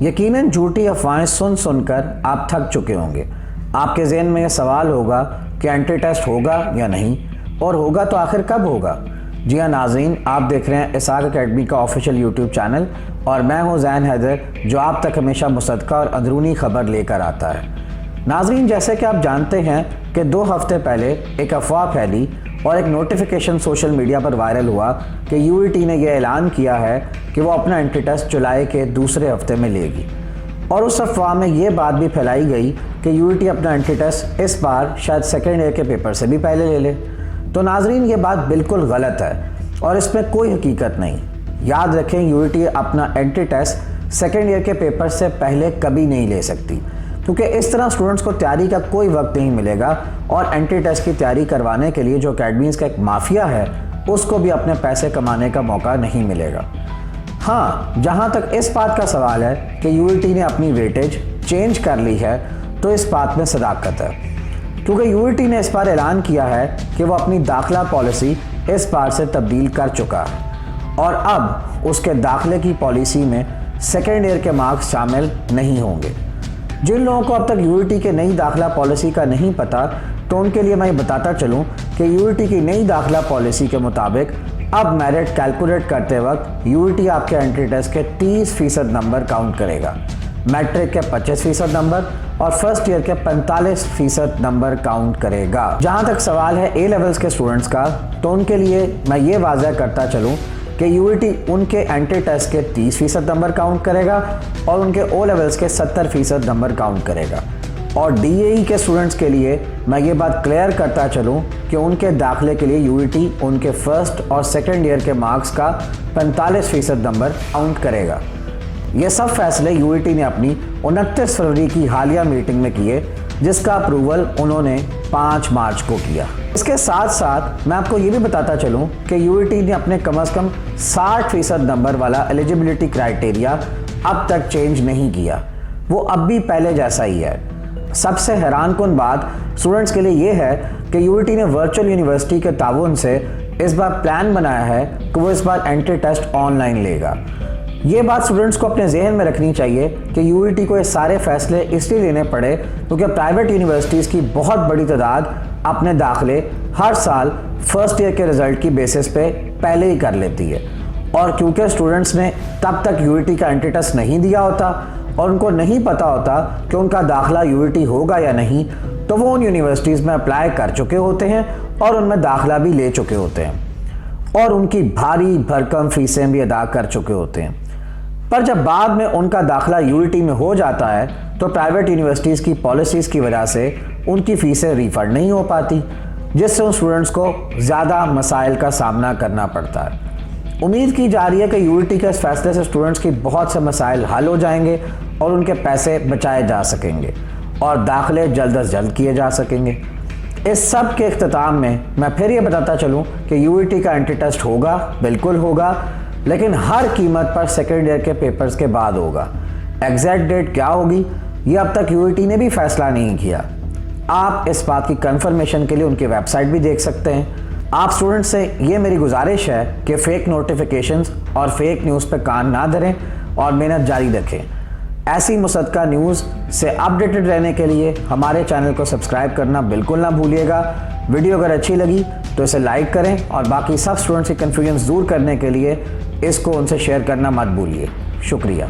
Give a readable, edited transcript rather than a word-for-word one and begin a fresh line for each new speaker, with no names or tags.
यकीनन झूठी अफवाहें सुन सुनकर आप थक चुके होंगे। आपके ज़हन में यह सवाल होगा कि एंटी टेस्ट होगा या नहीं, और होगा तो आखिर कब होगा। जी हाँ नाज़रीन, आप देख रहे हैं इसाक अकेडमी का ऑफिशियल यूट्यूब चैनल और मैं हूँ ज़ैन हैदर, जो आप तक हमेशा मुसद्दक़ा और अंदरूनी खबर लेकर आता है। नाज़रीन, जैसे कि आप जानते हैं कि 2 हफ्ते पहले एक अफवाह फैली और एक नोटिफिकेशन सोशल मीडिया पर वायरल हुआ कि यूईटी ने यह ऐलान किया है कि वो अपना एंटी टेस्ट जुलाई के दूसरे हफ्ते में लेगी। और उस अफवाह में ये बात भी फैलाई गई कि यूईटी अपना एंटी टेस्ट इस बार शायद सेकेंड ईयर के पेपर से भी पहले ले ले। तो नाज़रीन, ये बात बिल्कुल गलत है और इसमें कोई हकीकत नहीं। याद रखें, यूईटी अपना एंटी टेस्ट सेकेंड ईयर के पेपर से पहले कभी नहीं ले सकती, क्योंकि इस तरह स्टूडेंट्स को तैयारी का कोई वक्त नहीं मिलेगा और एंटी टेस्ट की तैयारी करवाने के लिए जो अकेडमीज़ का एक माफिया है उसको भी अपने पैसे कमाने का मौका नहीं मिलेगा। हाँ, जहाँ तक इस बात का सवाल है कि यूईटी ने अपनी वेटेज चेंज कर ली है, तो इस बात में सदाकत है, क्योंकि यूईटी ने इस बार ऐलान किया है कि वो अपनी दाखिला पॉलिसी इस बार से तब्दील कर चुका है और अब उसके दाखिले की पॉलिसी में सेकेंड ईयर के मार्क्स शामिल नहीं होंगे। जिन लोगों को अब तक यूईटी के नई दाखिला पॉलिसी का नहीं पता, तो उनके लिए मैं बताता चलूं कि यूईटी की नई दाखिला पॉलिसी के मुताबिक अब मेरिट कैलकुलेट करते वक्त यूईटी आपके एंट्री टेस्ट के 30% नंबर काउंट करेगा, मैट्रिक के 25% नंबर और फर्स्ट ईयर के 45% नंबर काउंट करेगा। जहां तक सवाल है ए लेवल्स के स्टूडेंट्स का, तो उनके लिए मैं ये वाज़ह करता चलूं कि यूईटी उनके एंट्री टेस्ट के 30% नंबर काउंट करेगा और उनके ओ लेवल्स के 70% नंबर काउंट करेगा। और डीएई के स्टूडेंट्स के लिए मैं ये बात क्लियर करता चलूं कि उनके दाखिले के लिए यूईटी उनके फर्स्ट और सेकेंड ईयर के मार्क्स का 45% नंबर काउंट करेगा। ये सब फैसले यूईटी ने अपनी 29 फरवरी की हालिया मीटिंग में किए, जिसका अप्रूवल उन्होंने 5 मार्च को किया। इसके साथ साथ मैं आपको ये भी बताता चलूं कि यूईटी ने अपने कम से कम 60% नंबर वाला एलिजिबिलिटी क्राइटेरिया अब तक चेंज नहीं किया, वो अब भी पहले जैसा ही है। सबसे हैरानकुन बात स्टूडेंट्स के लिए ये है कि यूईटी ने वर्चुअल यूनिवर्सिटी के ताउन से इस बार प्लान बनाया है कि वो इस बार एंट्री टेस्ट ऑनलाइन लेगा। ये बात स्टूडेंट्स को अपने जहन में रखनी चाहिए कि यूईटी को ये सारे फैसले इसलिए लेने पड़े क्योंकि प्राइवेट यूनिवर्सिटीज़ की बहुत बड़ी तादाद अपने दाखिले हर साल फर्स्ट ईयर के रिज़ल्ट की बेसिस पे पहले ही कर लेती है, और क्योंकि स्टूडेंट्स ने तब तक यूईटी का एंट्री टेस्ट नहीं दिया होता और उनको नहीं पता होता कि उनका दाखिला यूईटी होगा या नहीं, तो वो उन यूनिवर्सिटीज़ में अप्लाई कर चुके होते हैं और उनमें दाखिला भी ले चुके होते हैं और उनकी भारी भरकम फीसें भी अदा कर चुके होते हैं। पर जब बाद में उनका दाखिला यूईटी में हो जाता है तो प्राइवेट यूनिवर्सिटीज़ की पॉलिसीज़ की वजह से उनकी फ़ीसें रिफ़ंड नहीं हो पाती, जिससे उन स्टूडेंट्स को ज़्यादा मसाइल का सामना करना पड़ता है। उम्मीद की जा रही है कि यूईटी के इस फैसले से स्टूडेंट्स की बहुत से मसाइल हल हो जाएंगे और उनके पैसे बचाए जा सकेंगे और दाखिले जल्द अज जल्द किए जा सकेंगे। इस सब के इख्तिताम में मैं फिर ये बताता चलूँ कि यूईटी का एंट्री टेस्ट होगा, बिल्कुल होगा, लेकिन हर कीमत पर सेकेंड ईयर के पेपर्स के बाद होगा। एग्जैक्ट डेट क्या होगी ये अब तक यूईटी ने भी फैसला नहीं किया। आप इस बात की कंफर्मेशन के लिए उनकी वेबसाइट भी देख सकते हैं। आप स्टूडेंट्स से ये मेरी गुजारिश है कि फ़ेक नोटिफिकेशंस और फेक न्यूज़ पर कान ना धरें और मेहनत जारी रखें। ऐसी मुसद्दक़ा न्यूज़ से अपडेटेड रहने के लिए हमारे चैनल को सब्सक्राइब करना बिल्कुल ना भूलिएगा। वीडियो अगर अच्छी लगी तो इसे लाइक करें और बाकी सब स्टूडेंट्स की कन्फ्यूजन दूर करने के लिए इसको उनसे शेयर करना मत भूलिए। शुक्रिया।